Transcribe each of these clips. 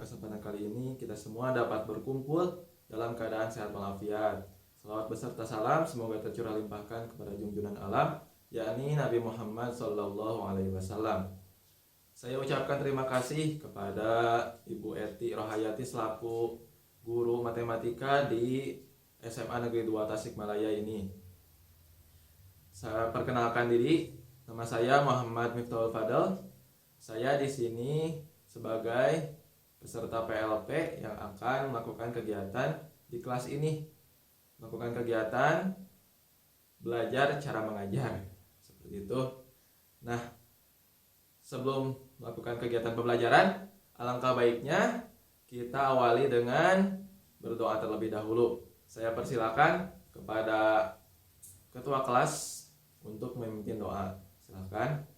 Kesempatan kali ini kita semua dapat berkumpul dalam keadaan sehat walafiat. Salawat beserta salam semoga tercurah limpahkan kepada junjungan alam, yakni Nabi Muhammad SAW. Saya ucapkan terima kasih kepada Ibu Eti Rohayati selaku guru matematika di SMA Negeri 2 Tasikmalaya ini. Saya perkenalkan diri, nama saya Muhammad Miftahul Fadl. Saya di sini sebagai peserta PLP yang akan melakukan kegiatan di kelas ini. Melakukan kegiatan belajar cara mengajar. Seperti itu. Nah, sebelum melakukan kegiatan pembelajaran, alangkah baiknya kita awali dengan berdoa terlebih dahulu. Saya persilakan kepada ketua kelas untuk memimpin doa. Silakan.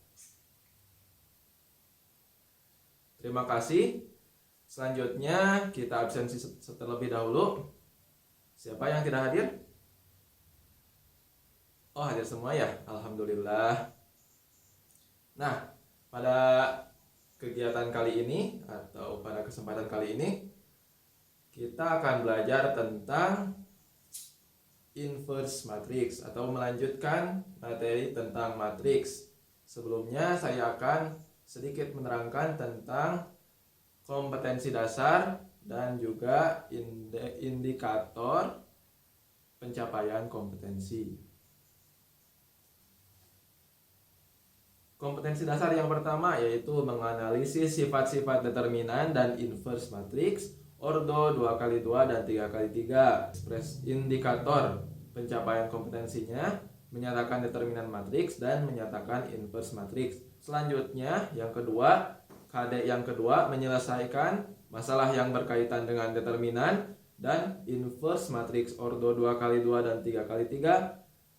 Terima kasih. Selanjutnya kita absensi terlebih dahulu. Siapa yang tidak hadir? Oh, hadir semua ya. Alhamdulillah. Nah, pada kegiatan kali ini atau pada kesempatan kali ini kita akan belajar tentang inverse matrix atau melanjutkan materi tentang matriks. Sebelumnya saya akan sedikit menerangkan tentang kompetensi dasar dan juga indikator pencapaian kompetensi. Kompetensi dasar yang pertama yaitu menganalisis sifat-sifat determinan dan inverse matrix, ordo 2x2 dan 3x3. Indikator pencapaian kompetensinya menyatakan determinan matriks dan menyatakan inverse matriks. Selanjutnya yang kedua, KD yang kedua menyelesaikan masalah yang berkaitan dengan determinan dan inverse matriks ordo 2x2 dan 3x3.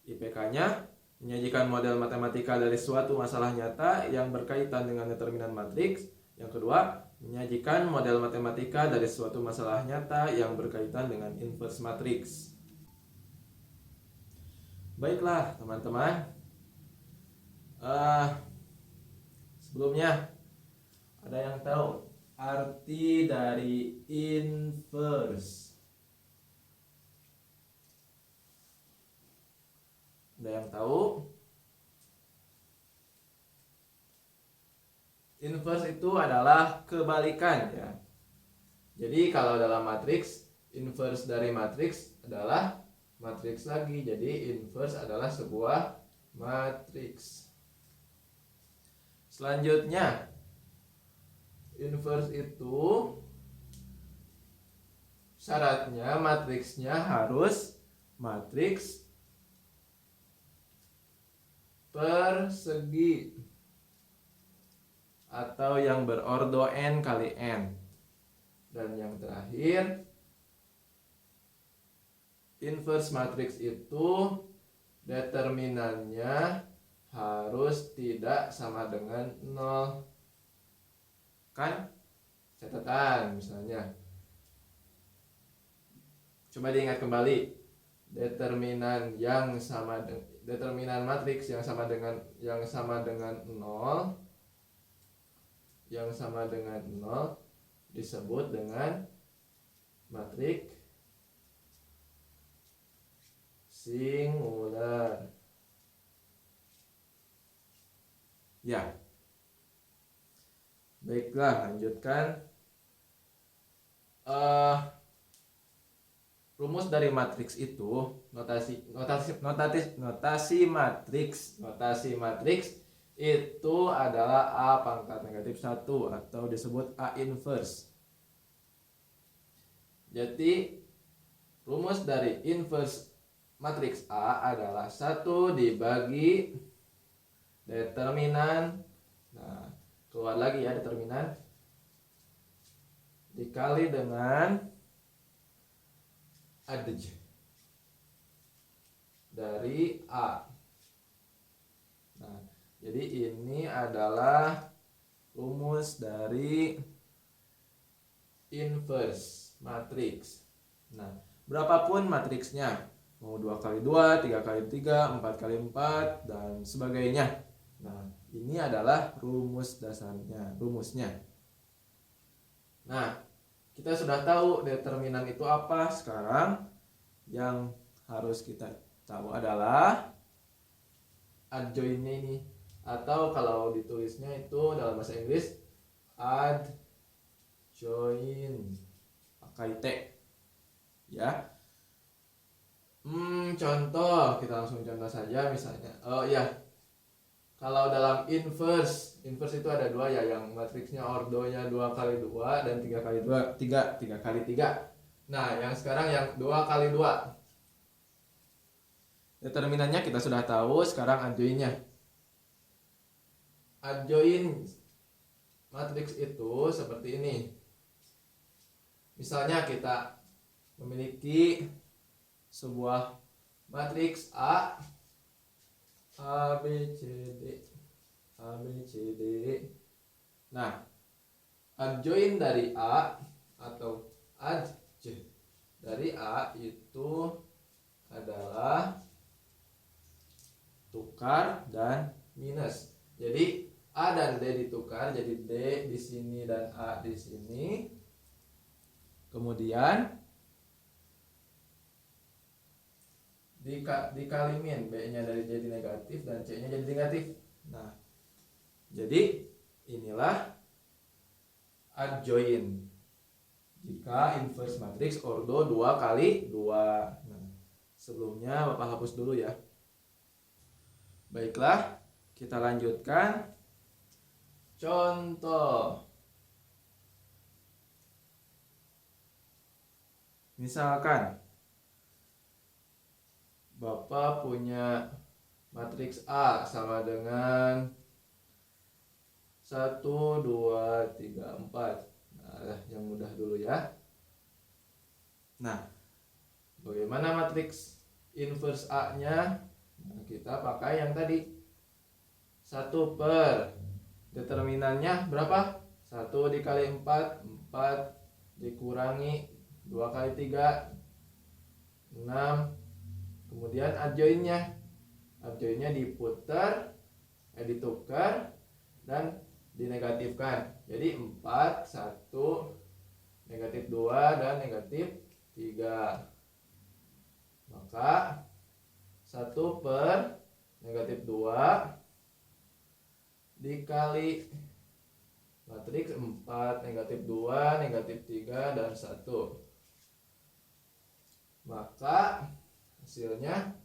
IPK-nya menyajikan model matematika dari suatu masalah nyata yang berkaitan dengan determinan matriks. Yang kedua, menyajikan model matematika dari suatu masalah nyata yang berkaitan dengan inverse matriks. Baiklah teman-teman, sebelumnya ada yang tahu arti dari inverse? Ada yang tahu? Inverse itu adalah kebalikan ya. Jadi kalau dalam matriks, inverse dari matriks adalah matriks lagi. Jadi inverse adalah sebuah matriks. Selanjutnya, inverse itu syaratnya matriksnya harus matriks persegi atau yang berordo n kali n. Dan yang terakhir, inverse matriks itu determinannya harus tidak sama dengan 0. Kan? Catatan misalnya. Coba diingat kembali. Determinan matriks yang sama dengan 0 disebut dengan matriks singular. Ya. Baiklah, lanjutkan. Rumus dari matriks itu, notasi matriks itu adalah A pangkat negatif 1 atau disebut A inverse. Jadi rumus dari inverse matriks A adalah 1 dibagi determinan. Nah, keluar lagi ya determinan dikali dengan adj dari A. Nah, jadi ini adalah rumus dari inverse matriks. Nah, berapapun matriksnya, mau 2x2, 3x3, 4x4 dan sebagainya. Nah, ini adalah rumusnya. Nah, kita sudah tahu determinan itu apa. Sekarang yang harus kita tahu adalah adjoinnya ini, atau kalau ditulisnya itu dalam bahasa Inggris adjoin pakai T ya. Contoh, kita langsung contoh saja misalnya. Kalau dalam inverse itu ada dua ya, yang matriksnya ordonya 2x2 dan 3x2, 3x3. Nah, yang sekarang yang 2x2. Determinannya kita sudah tahu, sekarang adjoinnya. Adjoin matriks itu seperti ini. Misalnya kita memiliki sebuah matriks A B C D. Nah, adjoin dari A atau adj dari A itu adalah tukar dan minus. Jadi A dan D ditukar, jadi D di sini dan A di sini. Kemudian dikalimin, B-nya dari jadi negatif dan C-nya jadi negatif. Nah, jadi inilah adjoin jika inverse matriks ordo 2x2. Nah, sebelumnya Bapak hapus dulu ya. Baiklah, kita lanjutkan. Contoh. Misalkan Bapak punya matriks A sama dengan 1, 2, 3, 4. Nah, yang mudah dulu ya. Nah, bagaimana matriks inverse A-nya? Nah, kita pakai yang tadi 1 per determinannya berapa? 1 dikali 4, 4 dikurangi 2 kali 3, 6. Kemudian adjoinnya ditukar dan dinegatifkan. Jadi 4, 1, negatif 2 dan negatif 3. Maka 1 per negatif 2 dikali matriks 4, negatif 2, negatif 3 dan 1. Maka hasilnya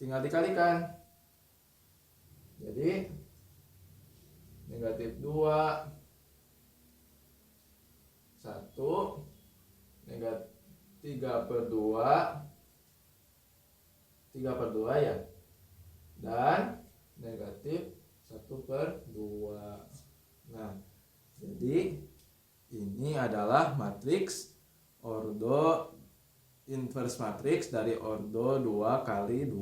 tinggal dikalikan. Jadi negatif 2, 1, negatif 3/2 ya, dan negatif 1/2. Nah, jadi ini adalah matriks ordo inverse matriks dari ordo 2x2.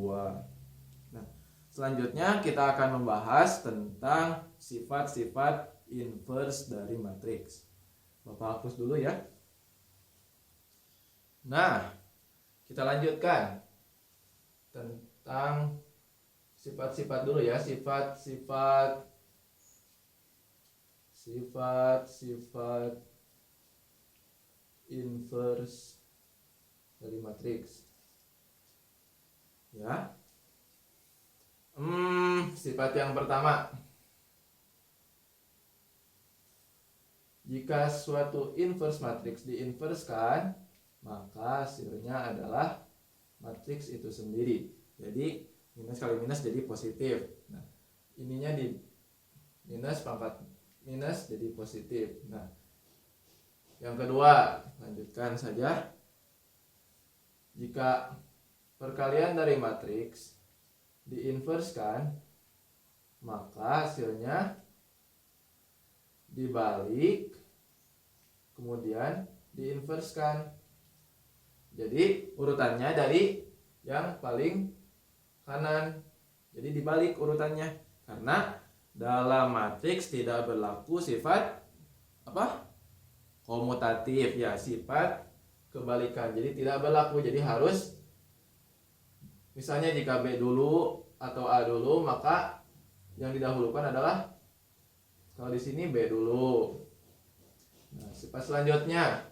Nah, selanjutnya kita akan membahas tentang sifat-sifat inverse dari matriks. Bapak hapus dulu ya. Nah, kita lanjutkan tentang sifat-sifat dulu ya, sifat-sifat inverse dari matriks. Ya. Sifat yang pertama. Jika suatu inverse matriks diinverskan, maka hasilnya adalah matriks itu sendiri. Jadi minus kali minus jadi positif. Nah, ininya di minus pangkat minus jadi positif. Nah, yang kedua, lanjutkan saja. Jika perkalian dari matriks diinverskan, maka hasilnya dibalik kemudian diinverskan. Jadi urutannya dari yang paling kanan. Jadi dibalik urutannya, karena dalam matriks tidak berlaku sifat komutatif ya, sifat kebalikan. Jadi tidak berlaku. Jadi harus, misalnya jika B dulu atau A dulu, maka yang didahulukan adalah, kalau di sini B dulu. Nah, sifat selanjutnya,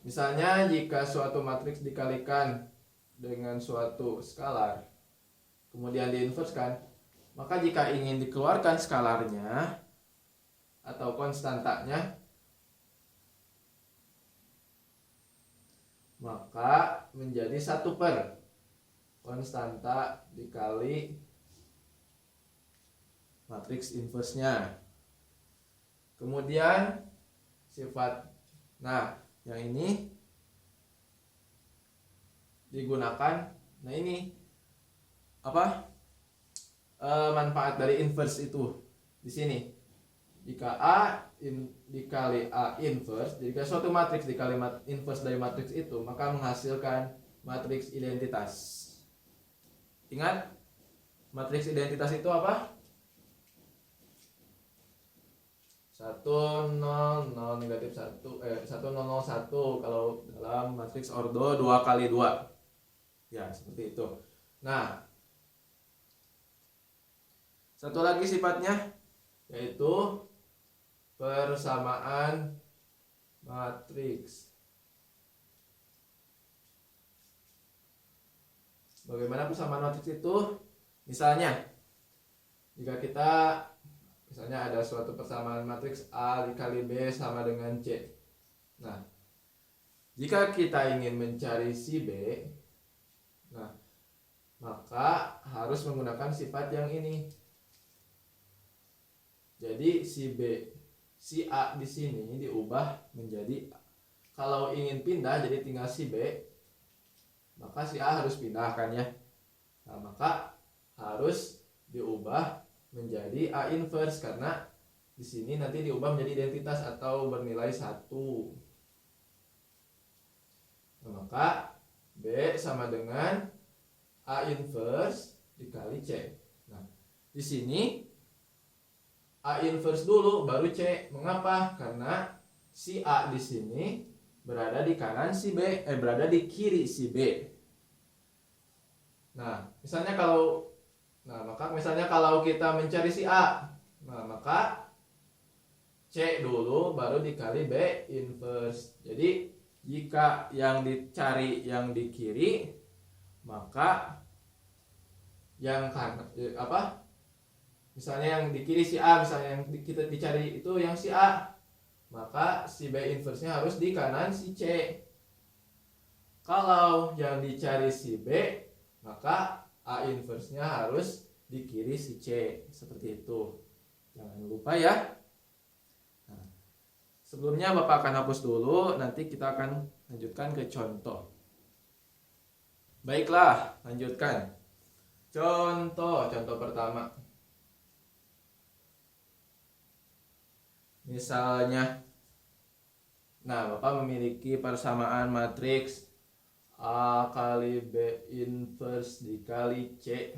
misalnya jika suatu matriks dikalikan dengan suatu skalar, kemudian diinverskan, maka jika ingin dikeluarkan skalarnya atau konstantanya, maka menjadi 1 per konstanta dikali matriks inversnya. Kemudian sifat, nah yang ini digunakan, nah ini apa manfaat dari inverse itu di sini. Jika dikali A inverse, jika suatu matriks dikali inverse dari matriks itu, maka menghasilkan matriks identitas. Ingat, matriks identitas itu apa? 1 0 0 negatif 1 1 0 0 1 kalau dalam matriks ordo 2 kali 2. Ya, seperti itu. Nah, satu lagi sifatnya yaitu persamaan matriks. Bagaimana persamaan matriks itu? Misalnya, jika kita misalnya ada suatu persamaan matriks A dikali B sama dengan C. Nah, jika kita ingin mencari si B, nah, maka harus menggunakan sifat yang ini. Jadi si A di sini diubah menjadi, kalau ingin pindah jadi tinggal si B, maka si A harus pindahkan ya. Nah, maka harus diubah menjadi A inverse karena di sini nanti diubah menjadi identitas atau bernilai 1. Nah, maka B sama dengan A inverse dikali C. Nah, di sini A inverse dulu baru C. Mengapa? Karena si A di sini berada di kanan si B, berada di kiri si B. Nah, misalnya kalau kita mencari si A, nah maka C dulu baru dikali B inverse. Jadi jika yang dicari yang di kiri, maka yang kanan misalnya yang di kiri si A, misalnya yang kita dicari itu yang si A, maka si B inverse-nya harus di kanan si C. Kalau yang dicari si B, maka A inverse-nya harus di kiri si C. Seperti itu. Jangan lupa ya. Nah, sebelumnya Bapak akan hapus dulu, nanti kita akan lanjutkan ke contoh. Baiklah, lanjutkan. Contoh pertama. Misalnya, nah Bapak memiliki persamaan matriks A kali B inverse dikali C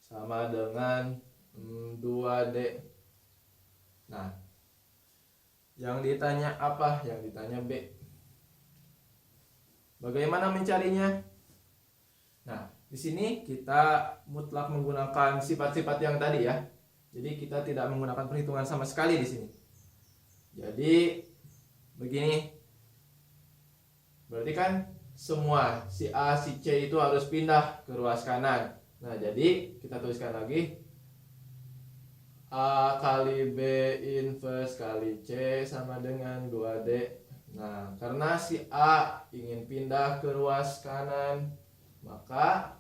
sama dengan 2D. Nah, yang ditanya apa? Yang ditanya B. Bagaimana mencarinya? Nah, di sini kita mutlak menggunakan sifat-sifat yang tadi ya. Jadi kita tidak menggunakan perhitungan sama sekali di sini. Jadi begini, berarti kan semua si A, si C itu harus pindah ke ruas kanan. Nah, jadi kita tuliskan lagi A kali B inverse kali C sama dengan 2D. Nah, karena si A ingin pindah ke ruas kanan, maka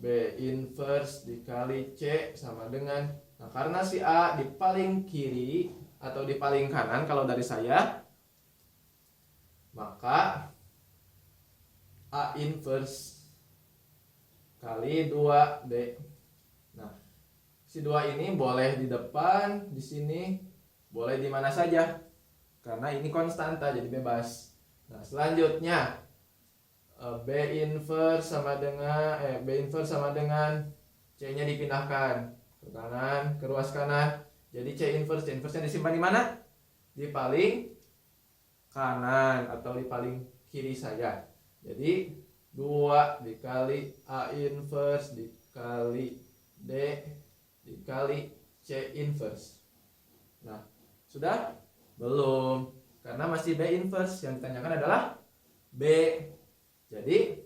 B inverse dikali C sama dengan, nah karena si A di paling kiri atau di paling kanan kalau dari saya, maka A inverse kali 2D. Nah, si 2 ini boleh di depan, di sini, boleh di mana saja. Karena ini konstanta jadi bebas. Nah, selanjutnya B inverse sama dengan C-nya dipindahkan ke kanan, ke ruas kanan. Jadi C inverse-nya disimpan di mana? Di paling kanan atau di paling kiri saja. Jadi 2 dikali A inverse dikali D dikali C inverse. Nah, Sudah? Belum. Karena masih B inverse. Yang ditanyakan adalah B. Jadi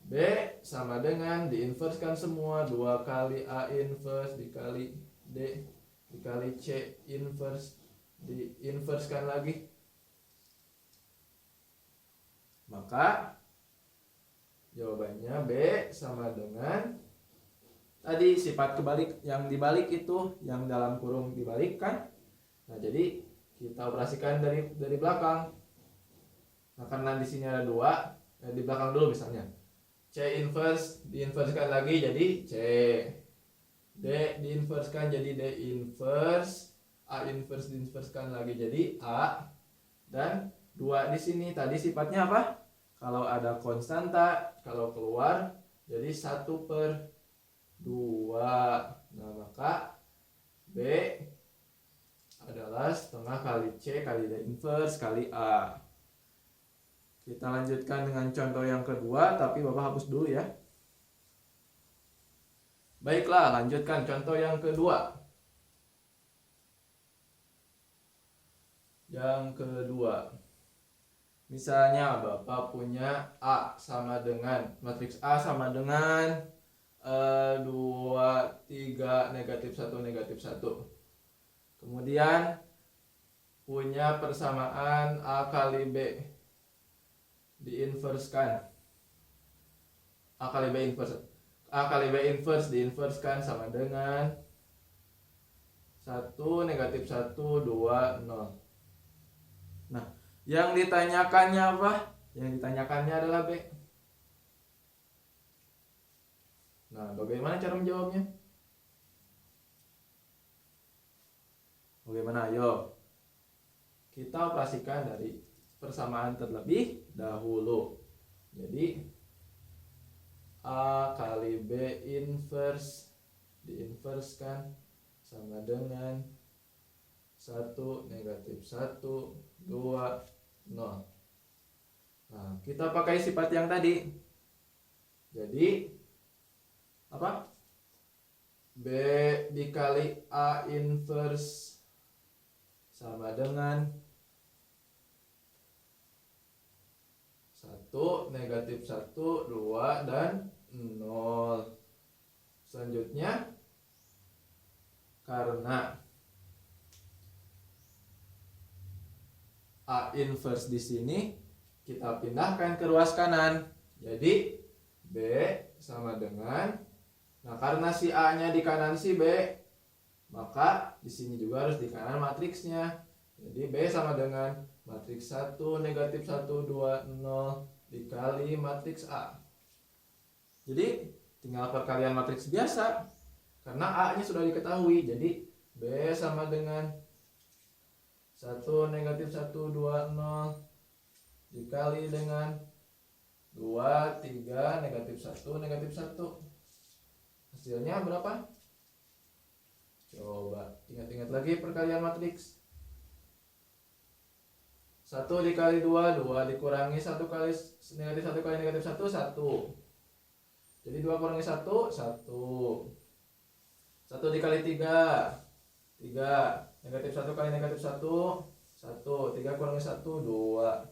B sama dengan diinverskan semua 2 kali A inverse dikali D dikali C inverse diinverskan lagi. Maka jawabannya B sama dengan tadi sifat kebalik, yang dibalik itu yang dalam kurung dibalikkan. Nah, jadi kita operasikan dari belakang. Nah, karena di sini ada 2, di belakang dulu misalnya. C inverse diinverskan lagi jadi C. D diinverskan jadi D inverse. A inverse diinverskan lagi jadi A. Dan 2 di sini tadi sifatnya apa? Kalau ada konstanta, kalau keluar jadi 1/2. Nah, maka B adalah setengah kali C kali D inverse kali A. Kita lanjutkan dengan contoh yang kedua, tapi Bapak hapus dulu ya. Baiklah, lanjutkan contoh yang kedua. Yang kedua, misalnya Bapak punya A sama dengan, matriks A sama dengan 2, 3, negatif 1, negatif 1. Kemudian punya persamaan A kali B diinverskan. A kali B inverse diinverskan sama dengan 1, negatif 1, 2, 0. Nah, yang ditanyakannya apa? Yang ditanyakannya adalah B. Nah, bagaimana cara menjawabnya? Bagaimana? Ayo. Kita operasikan dari persamaan terlebih dahulu. Jadi A kali B inverse diinverskan sama dengan 1, negatif 1, 2, 0. Nah, kita pakai sifat yang tadi. Jadi apa? B dikali A inverse sama dengan 1, negatif 1, 2, dan 0. Selanjutnya, karena A inverse di sini kita pindahkan ke ruas kanan. Jadi B sama dengan, nah karena si A-nya di kanan si B, maka di sini juga harus di kanan matriksnya. Jadi B sama dengan matriks 1, negatif 1, 2, 0 dikali matriks A. Jadi tinggal perkalian matriks biasa. Karena A-nya sudah diketahui. Jadi B sama dengan 1, negatif 1, 2, 0 dikali dengan 2, 3, negatif 1, negatif 1. Hasilnya berapa? Coba ingat-ingat lagi perkalian matriks. 1 dikali 2, 2 dikurangi 1 kali negatif 1 kali negatif 1, 1. Jadi 2 kurangi 1, 1. 1 dikali 3, 3. Negatif 1 kali negatif 1, 1. 3 kurangi 1, 2.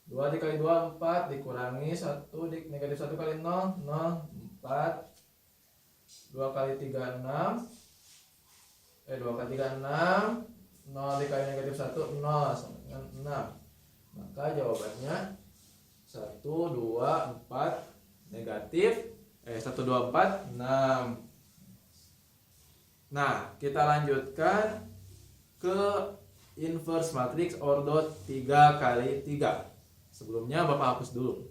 2 dikali 2, 4. Dikurangi 1, negatif 1 kali 0, 0, 4. 2 kali 3, 6. 2 kali 3, 6. 0 dikali negatif 1, 0 sama dengan 6. Maka jawabannya 1, 2, 4 negatif 1, 2, 4, 6. Nah, kita lanjutkan ke inverse matrix ordo 3 kali 3. Sebelumnya Bapak hapus dulu.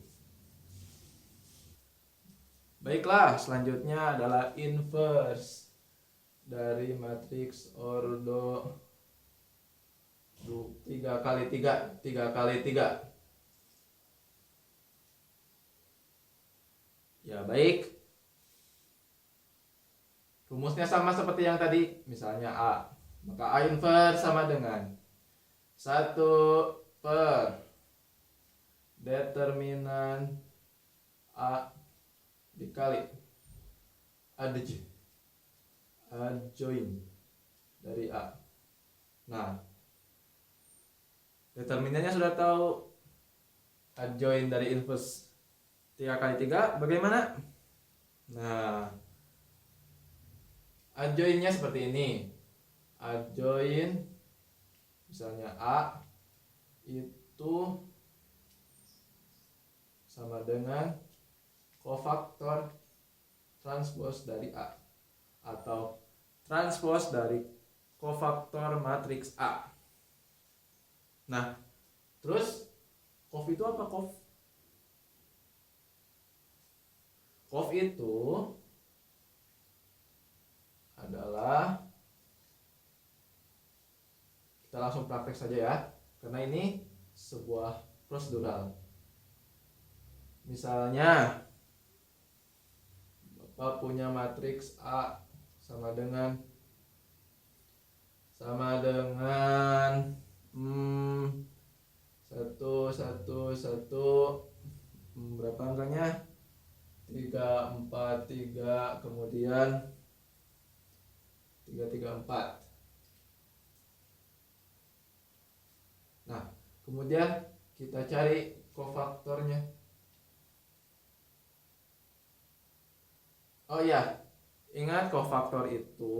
Baiklah, selanjutnya adalah inverse dari matriks ordo 3 kali 3, 3 kali 3. Ya, baik. Rumusnya sama seperti yang tadi, misalnya A. Maka A inverse sama dengan 1 per determinan A dikali adjoint dari A. Nah, determinannya sudah tahu. Adjoin dari inverse 3 kali 3 bagaimana? Nah, adjoinnya seperti ini. Adjoin misalnya A itu sama dengan kofaktor transpos dari A atau transpos dari kofaktor matriks A. Nah, terus kof itu apa kof? Kof itu adalah, kita langsung praktek saja ya, karena ini sebuah prosedural. Misalnya Bapak punya matriks A sama dengan satu berapa angkanya, 3 4 3, kemudian 3 3 4. Nah, kemudian kita cari kofaktornya. Oh ya, ingat kofaktor itu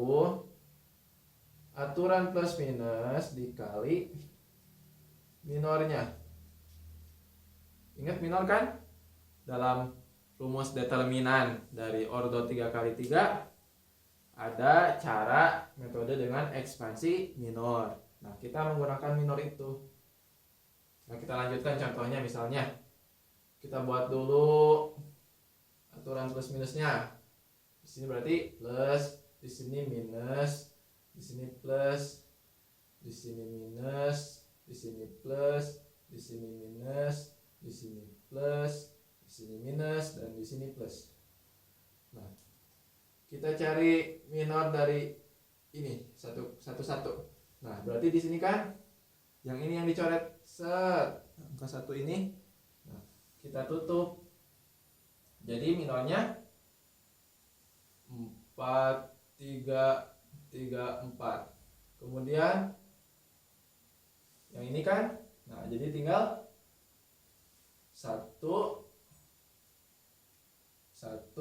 aturan plus minus dikali minornya. Ingat minor kan? Dalam rumus determinan dari ordo 3 kali 3 ada cara metode dengan ekspansi minor. Nah, kita menggunakan minor itu. Nah, kita lanjutkan contohnya. Misalnya kita buat dulu aturan plus minusnya. Di sini berarti plus, di sini minus, di sini plus, di sini minus, di sini plus, di sini minus, di sini plus, di sini minus, dan di sini plus. Nah, kita cari minor dari ini satu. Nah, berarti di sini kan yang ini yang dicoret, set angka 1 ini. Nah, kita tutup. Jadi minornya 4 3 3 4. Kemudian yang ini kan, nah jadi tinggal 1 1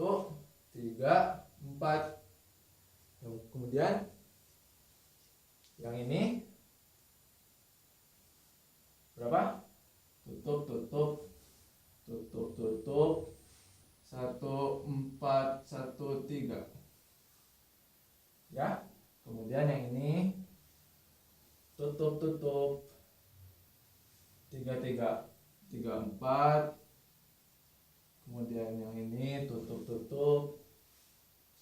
3 4. Kemudian yang ini berapa? Tutup 1 4 1 3 ya. Kemudian yang ini tutup 3 3 3 4. Kemudian yang ini tutup 1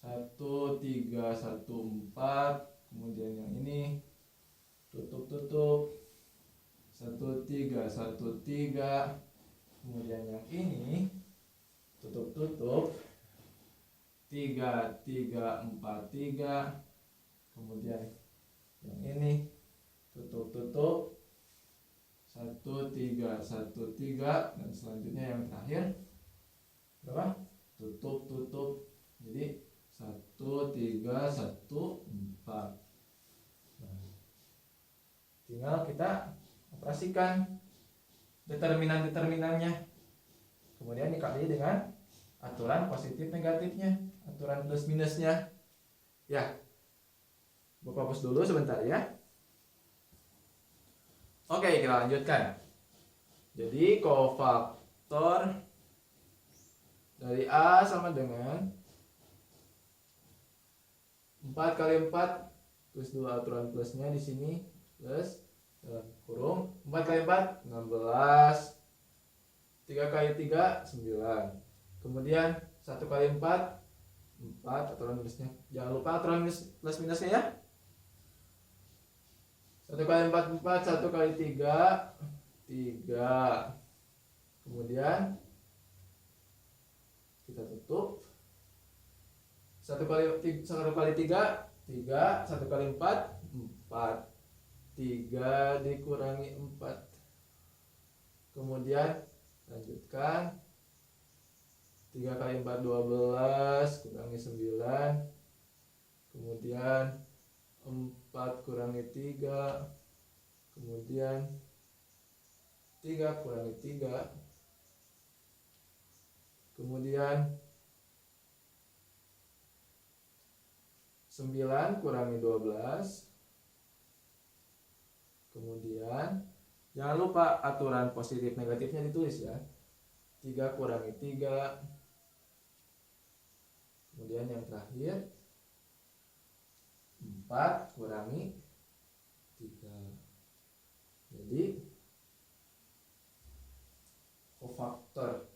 3 1 4. Kemudian yang ini tutup 1 3 1 3. Kemudian yang ini tutup 3 3 4 3. Kemudian yang ini tutup 1 3 1 3. Dan selanjutnya yang terakhir berapa? Tutup. Jadi 1 3 1 4. Nah, tinggal kita operasikan determinannya. Kemudian dikali dengan aturan positif negatifnya, aturan plus minusnya. Ya, Bapak hapus dulu sebentar ya. Oke, kita lanjutkan. Jadi kofaktor dari A sama dengan 4 kali 4 plus 2 aturan plusnya di sini, plus dalam kurung 4 kali 4 16, 3 kali 3 9. Kemudian 1 kali 4 4 aturan minusnya. Jangan lupa aturan plus minusnya ya. 1 kali 4 4, 1 kali 3 3. Kemudian kita tutup. 1 kali 3 3, 1 kali 4 4. 3 dikurangi 4. Kemudian lanjutkan. 3 kali 4 12 kurangi 9. Kemudian 4 kurangi 3 kemudian 3 kurangi 3, kemudian 9 kurangi 12, kemudian jangan lupa aturan positif negatifnya ditulis ya. 3 kurangi 3, kemudian yang terakhir 4 kurangi 3. Jadi kofaktor.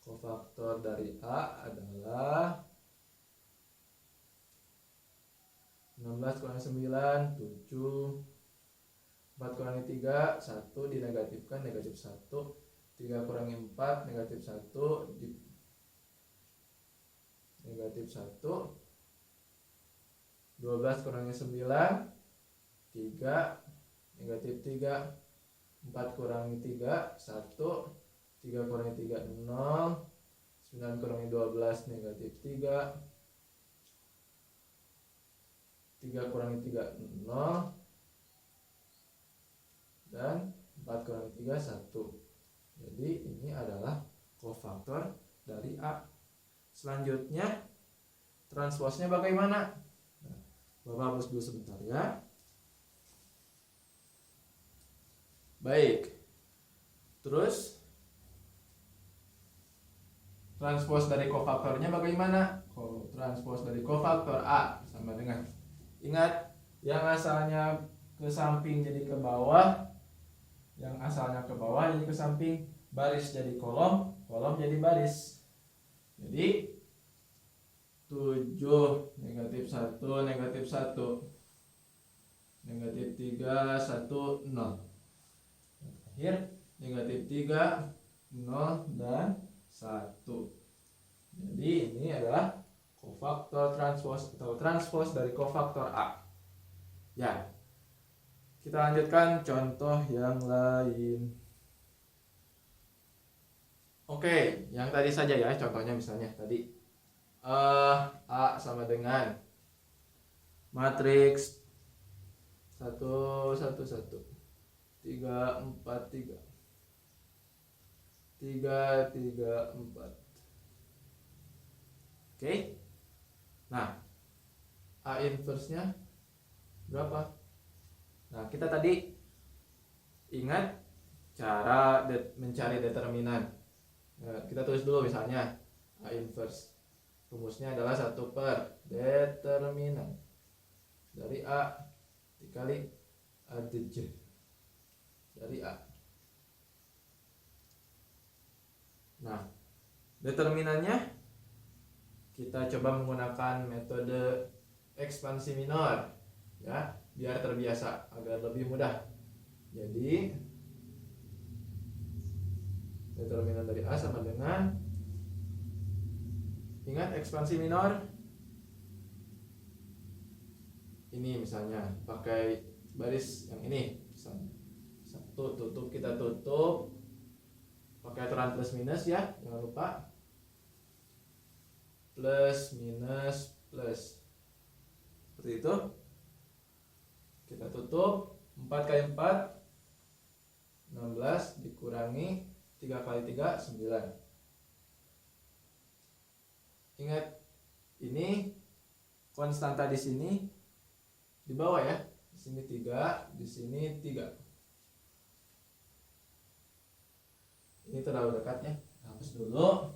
Kofaktor dari A adalah 16 kurangi 9, 7. 4 kurangi 3, 1 dinegatifkan, negatif 1. 3 kurangi 4, negatif 1, negatif 1. 12 kurangi 9, 3, negatif 3. 4 kurangi 3, 1. 3 kurangi 3, 0. 9 kurangi 12, negatif 3. 3 kurangi 3, 0. Dan 4 kurangi 3, 1. Jadi ini adalah kofaktor dari A. Selanjutnya transposnya bagaimana? Nah, Bapak hapus dulu sebentar ya. Baik. Terus transpos dari kofaktornya bagaimana? Transpos dari kofaktor A sama dengan, ingat, yang asalnya ke samping jadi ke bawah, yang asalnya ke bawah jadi ke samping, baris jadi kolom, kolom jadi baris. Jadi 7 negatif 1 negatif 1, negatif 3 1 0. Terakhir negatif 3 0 dan 1. Jadi ini adalah kofaktor transpos atau transpos dari kofaktor A. Ya. Kita lanjutkan contoh yang lain. Oke, yang tadi saja ya contohnya, misalnya tadi A sama dengan matriks 1 1 1 3 4 3 3 3 4. Oke. Nah, A inverse-nya berapa? Nah, kita tadi ingat cara mencari determinan. Nah, kita tulis dulu misalnya A inverse. Rumusnya adalah 1 per determinan dari A dikali ADJ dari A. Nah, determinannya kita coba menggunakan metode ekspansi minor ya, biar terbiasa agar lebih mudah. Jadi determinan dari A sama dengan, ingat ekspansi minor ini, misalnya pakai baris yang ini, misalnya 1 tutup, kita tutup pakai aturan plus minus ya, jangan lupa plus minus plus, seperti itu. Kita tutup 4 kali 4 16 dikurangi 3 kali 3 9. Ingat, ini konstanta di sini di bawah ya. Di sini 3, di sini 3. Ini terlalu dekat ya. Hapus dulu.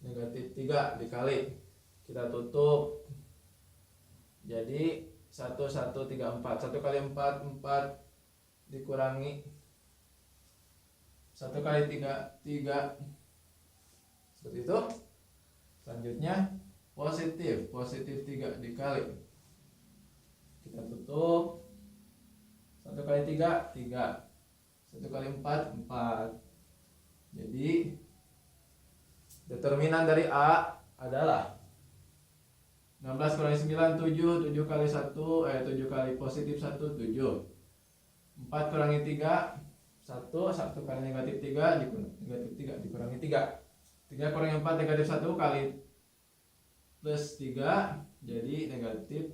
Negatif 3 dikali, kita tutup, jadi 1 1 3 4. 1 kali 4 4 dikurangi 1 kali 3 3, seperti itu. Selanjutnya positif 3 dikali, kita tutup, 1 kali 3 3, 1 kali 4 4. Jadi determinan dari A adalah 16 kurangi 9 7, 7 kali 1 7 kali positif 1 7. 4 kurangi 3 1 kali negatif 3 dikurangi 3. 3 kurangi 4 negatif 1 kali plus 3 jadi negatif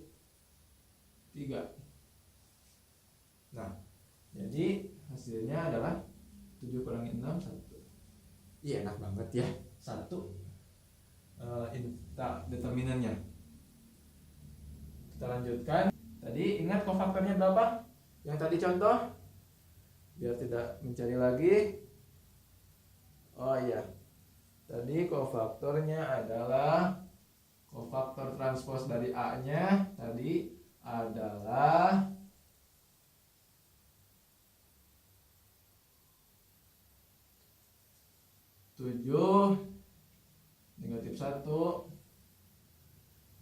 3. Nah, jadi hasilnya adalah 7 kurangi 6 1. Iya, enak banget ya. 1 determinannya. Kita lanjutkan. Tadi ingat kofaktornya berapa? Yang tadi contoh. Biar tidak mencari lagi. Oh iya. Tadi kofaktornya adalah kofaktor transpos dari A-nya tadi adalah 7 negatif 1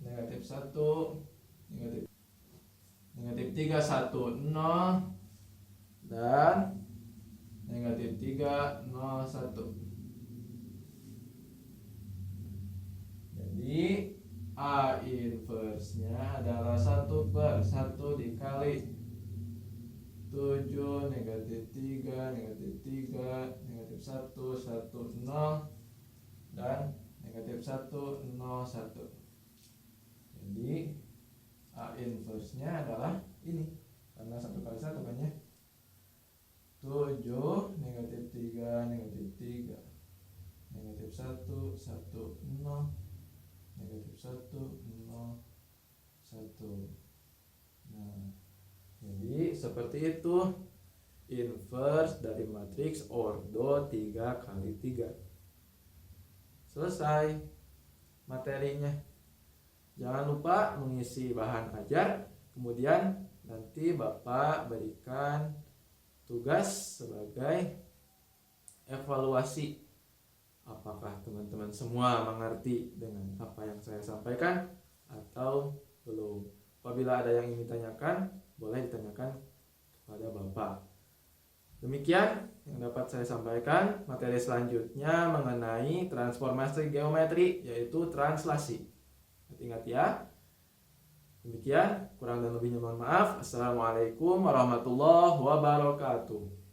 negatif 1 negatif 3 1 0 dan negatif 3 0 1. Jadi A inverse-nya adalah 1/1 dikali 7 negatif 3 negatif 3 negatif 1 1 0 dan negatif 1 0 1. Jadi A inverse-nya adalah ini, karena 1 kali 1 kan ya. 7 negatif 3 negatif 3 negatif 1 1 0 negatif 1 0 1. Nah, jadi seperti itu inverse dari matriks ordo 3 kali 3. Selesai materinya. Jangan lupa mengisi bahan ajar. Kemudian nanti Bapak berikan tugas sebagai evaluasi. Apakah teman-teman semua mengerti dengan apa yang saya sampaikan atau belum? Apabila ada yang ingin ditanyakan, boleh ditanyakan kepada Bapak. Demikian yang dapat saya sampaikan. Materi selanjutnya mengenai transformasi geometri, yaitu translasi. Ingat ya. Demikian, kurang dan lebihnya mohon maaf. Assalamualaikum warahmatullahi wabarakatuh.